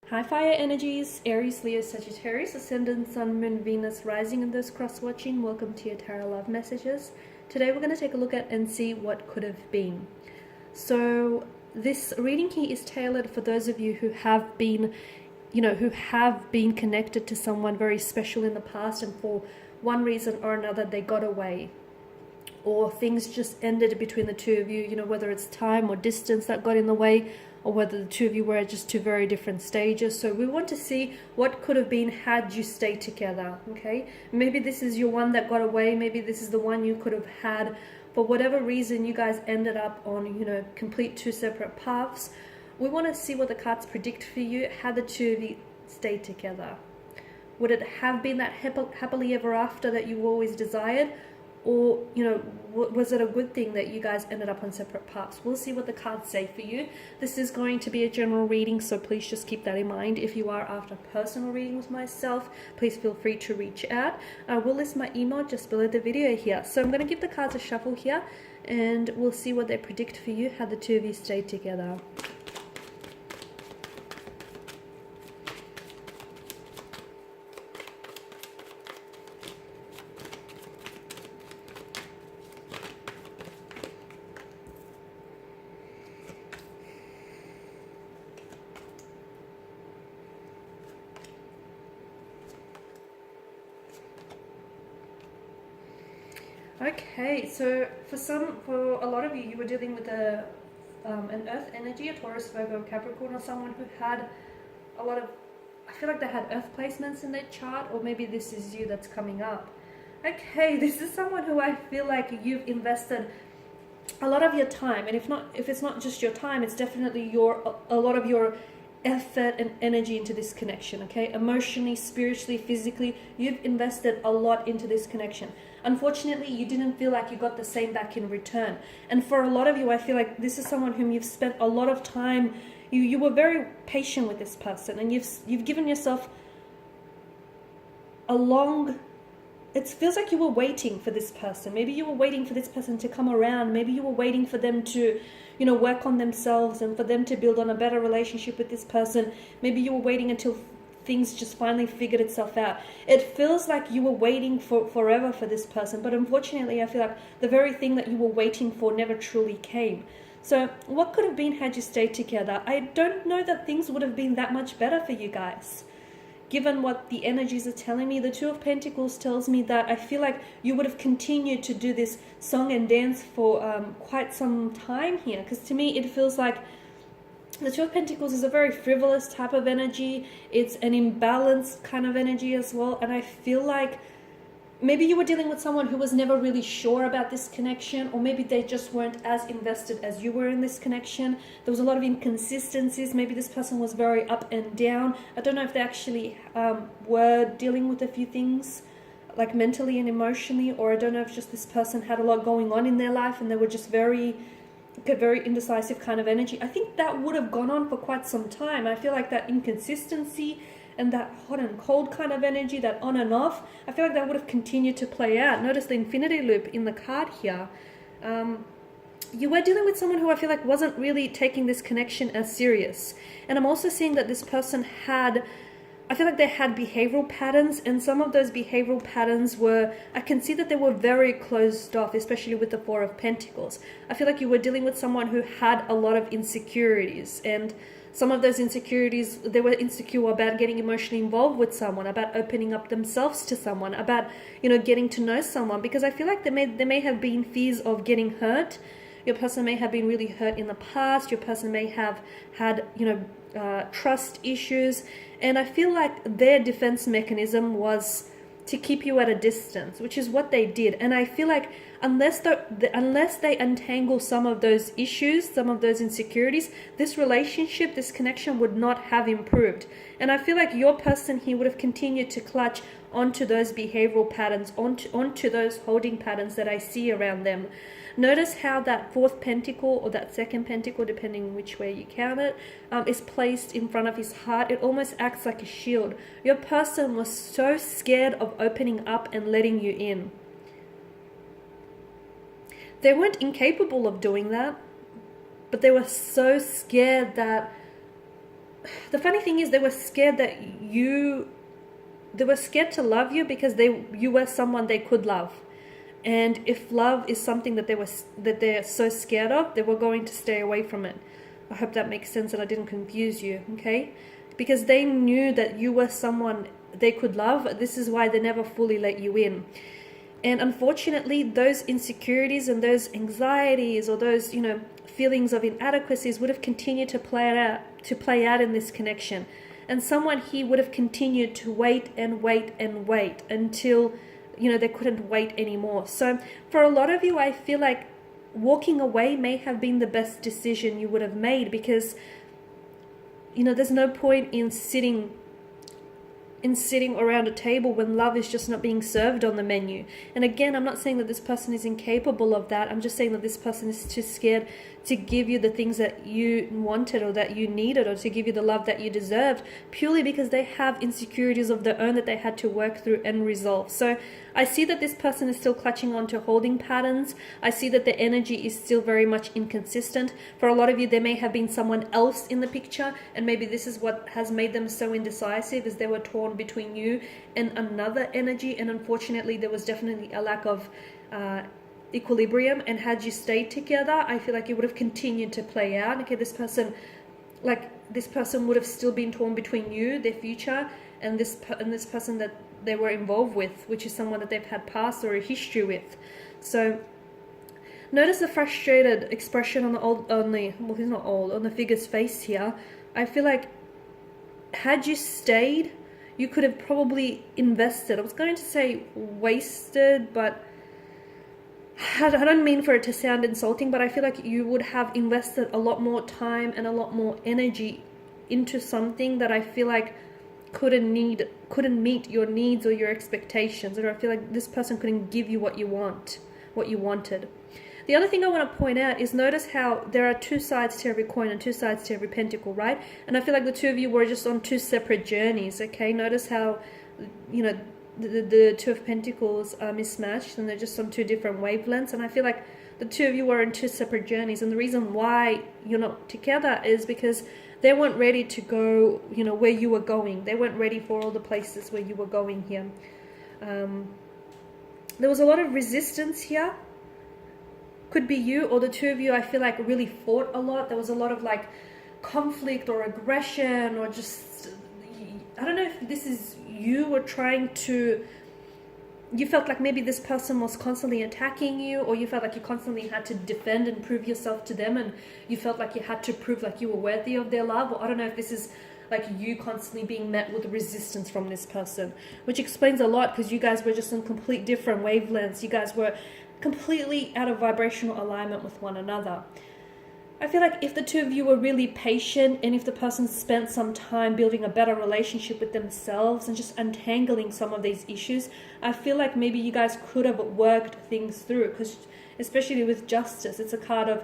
Hi fire energies, Aries, Leo, Sagittarius, Ascendant, Sun, Moon, Venus, Rising, and those cross-watching. Welcome to your Tarot Love Messages. Today we're going to take a look at and see what could have been. So this reading here is tailored for those of you who have been, who have been connected to someone very special in the past, and for one reason or another they got away, or things just ended between the two of you, whether it's time or distance that got in the way, or whether the two of you were at just two very different stages. So we want to see what could have been had you stayed together, okay? Maybe this is your one that got away. Maybe this is the one you could have had. For whatever reason, you guys ended up on, complete two separate paths. We want to see what the cards predict for you, how the two of you stayed together. Would it have been that happily ever after that you always desired? Or, was it a good thing that you guys ended up on separate paths? We'll see what the cards say for you. This is going to be a general reading, so please just keep that in mind. If you are after personal reading with myself, please feel free to reach out. I will list my email just below the video here. So I'm going to give the cards a shuffle here, and we'll see what they predict for you, how the two of you stayed together. Okay, so for a lot of you, you were dealing with an Earth energy, a Taurus, Virgo, Capricorn, or someone who had a lot of, I feel like they had Earth placements in their chart, or maybe this is you that's coming up. Okay, this is someone who I feel like you've invested a lot of your time, and if it's not just your time, it's definitely a lot of your effort and energy into this connection, okay? Emotionally, spiritually, physically, you've invested a lot into this connection. Unfortunately, you didn't feel like you got the same back in return. And for a lot of you, I feel like this is someone whom you've spent a lot of time, you were very patient with this person, and you've given yourself a long, it feels like you were waiting for this person. Maybe you were waiting for this person to come around. Maybe you were waiting for them to, work on themselves and for them to build on a better relationship with this person. Maybe you were waiting until things just finally figured itself out. It feels like you were waiting forever for this person, but unfortunately, I feel like the very thing that you were waiting for never truly came. So what could have been had you stayed together? I don't know that things would have been that much better for you guys. Given what the energies are telling me, the Two of Pentacles tells me that I feel like you would have continued to do this song and dance for quite some time here. Because to me, it feels like the Two of Pentacles is a very frivolous type of energy. It's an imbalanced kind of energy as well. And I feel like maybe you were dealing with someone who was never really sure about this connection, or maybe they just weren't as invested as you were in this connection. There was a lot of inconsistencies. Maybe this person was very up and down. I don't know if they actually were dealing with a few things, like mentally and emotionally, or I don't know if just this person had a lot going on in their life and they were just very indecisive kind of energy. I think that would have gone on for quite some time. I feel like that inconsistency and that hot and cold kind of energy, that on and off, I feel like that would have continued to play out. Notice the infinity loop in the card here. You were dealing with someone who I feel like wasn't really taking this connection as serious. And I'm also seeing that this person I feel like they had behavioral patterns, and some of those behavioral patterns I can see that they were very closed off, especially with the Four of Pentacles. I feel like you were dealing with someone who had a lot of insecurities, and some of those insecurities, they were insecure about getting emotionally involved with someone, about opening up themselves to someone, about, getting to know someone, because I feel like there may have been fears of getting hurt. Your person may have been really hurt in the past. Your person may have had, trust issues. And I feel like their defense mechanism was to keep you at a distance, which is what they did. And I feel like unless they untangle some of those issues, some of those insecurities, this relationship, this connection would not have improved. And I feel like your person here would have continued to clutch onto those behavioral patterns, onto those holding patterns that I see around them. Notice how that fourth pentacle, or that second pentacle, depending which way you count it, is placed in front of his heart. It almost acts like a shield. Your person was so scared of opening up and letting you in. They weren't incapable of doing that, but they were so scared that the funny thing is they were scared that they were scared to love you because you were someone they could love. And if love is something that they're so scared of, they were going to stay away from it. I hope that makes sense and I didn't confuse you, okay? Because they knew that you were someone they could love. This is why they never fully let you in. And unfortunately, those insecurities and those anxieties or those, feelings of inadequacies would have continued to play out in this connection. And someone here would have continued to wait and wait and wait until, they couldn't wait anymore. So for a lot of you, I feel like walking away may have been the best decision you would have made, because, there's no point in sitting around a table when love is just not being served on the menu. And again, I'm not saying that this person is incapable of that. I'm just saying that this person is too scared to give you the things that you wanted or that you needed, or to give you the love that you deserved, purely because they have insecurities of their own that they had to work through and resolve. So I see that this person is still clutching on to holding patterns. I see that the energy is still very much inconsistent. For a lot of you, there may have been someone else in the picture, and maybe this is what has made them so indecisive, as they were torn between you and another energy. And unfortunately, there was definitely a lack of equilibrium, and had you stayed together, I feel like it would have continued to play out. Okay, this person would have still been torn between you, their future, and this person that they were involved with, which is someone that they've had past or a history with. So notice the frustrated expression on the figure's face here. I feel like had you stayed, you could have probably invested. I was going to say wasted, but I don't mean for it to sound insulting, but I feel like you would have invested a lot more time and a lot more energy into something that I feel like couldn't meet your needs or your expectations, or I feel like this person couldn't give you what you wanted. The other thing I want to point out is, notice how there are two sides to every coin and two sides to every pentacle, right? And I feel like the two of you were just on two separate journeys, okay? Notice how, the Two of Pentacles are mismatched and they're just on two different wavelengths. And I feel like the two of you are on two separate journeys. And the reason why you're not together is because they weren't ready to go, where you were going. They weren't ready for all the places where you were going here. There was a lot of resistance here. Could be you or the two of you, I feel like, really fought a lot. There was a lot of conflict or aggression, or just, I don't know if this is you were trying to, you felt like maybe this person was constantly attacking you, or you felt like you constantly had to defend and prove yourself to them, and you felt like you had to prove like you were worthy of their love. Or I don't know if this is like you constantly being met with resistance from this person, which explains a lot, because you guys were just on complete different wavelengths. You guys were completely out of vibrational alignment with one another. I feel like if the two of you were really patient, and if the person spent some time building a better relationship with themselves and just untangling some of these issues, I feel like maybe you guys could have worked things through. Because especially with Justice, it's a card of,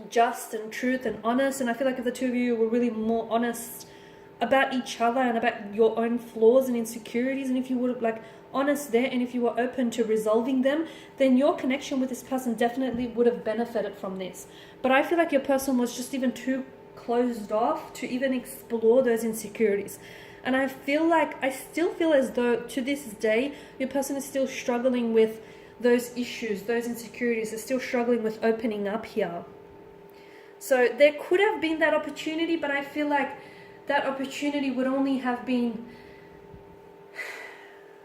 just and truth and honest. And I feel like if the two of you were really more honest about each other and about your own flaws and insecurities, and if you were honest there, and if you were open to resolving them, then your connection with this person definitely would have benefited from this. But I feel like your person was just even too closed off to even explore those insecurities. And I still feel as though to this day your person is still struggling with those issues, those insecurities. They're still struggling with opening up here. So there could have been that opportunity, but I feel like that opportunity would only have been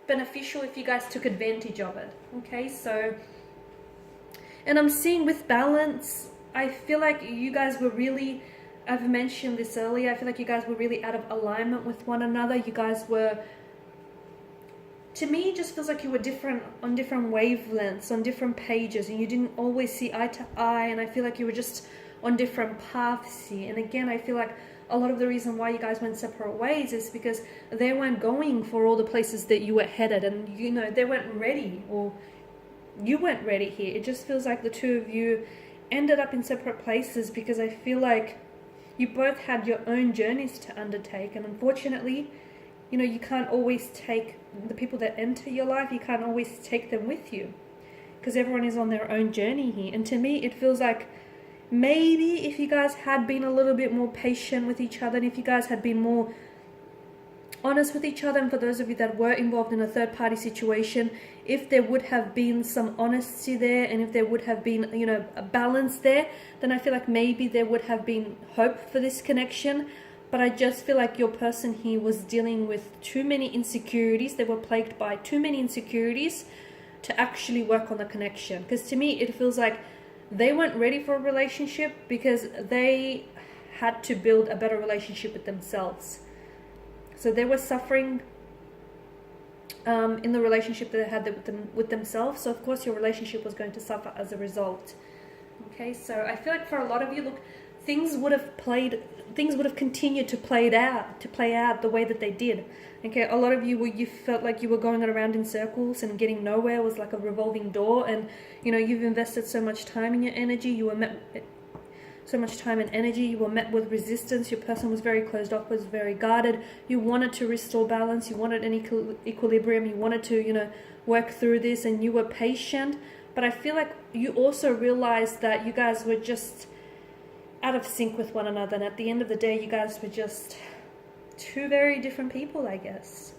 beneficial if you guys took advantage of it. Okay, so, and I'm seeing with balance, I feel like you guys were really, I've mentioned this earlier, I feel like you guys were really out of alignment with one another. You guys were, to me, it just feels like you were on different wavelengths, on different pages, and you didn't always see eye to eye, and I feel like you were just on different paths here. And again, I feel like a lot of the reason why you guys went separate ways is because they weren't going for all the places that you were headed, and they weren't ready, or you weren't ready here. It just feels like the two of you ended up in separate places because I feel like you both had your own journeys to undertake, and unfortunately, you can't always take the people that enter your life, you can't always take them with you, because everyone is on their own journey here. And to me, it feels like maybe if you guys had been a little bit more patient with each other, and if you guys had been more honest with each other, and for those of you that were involved in a third party situation, if there would have been some honesty there, and if there would have been, you know, a balance there, then I feel like maybe there would have been hope for this connection. But I just feel like your person here was dealing with too many insecurities. They were plagued by too many insecurities to actually work on the connection. Because to me, it feels like they weren't ready for a relationship because they had to build a better relationship with themselves. So they were suffering in the relationship that they had with themselves. So of course your relationship was going to suffer as a result. Okay, so I feel like for a lot of you, look, things would have continued to play out the way that they did. Okay, a lot of you you felt like you were going around in circles and getting nowhere. It was like a revolving door, and you know, you've invested so much time in your energy. You were met so much time and energy, you were met with resistance. Your person was very closed off, was very guarded. You wanted to restore balance, you wanted an equilibrium, you wanted to, you know, work through this, and you were patient. But I feel like you also realized that you guys were just out of sync with one another, and at the end of the day, you guys were just two very different people, I guess.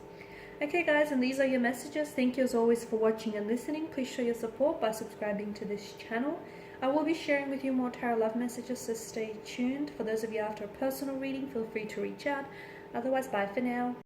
Okay guys, and these are your messages. Thank you as always for watching and listening. Please show your support by subscribing to this channel. I will be sharing with you more tarot love messages, so stay tuned. For those of you after a personal reading, feel free to reach out. Otherwise, bye for now.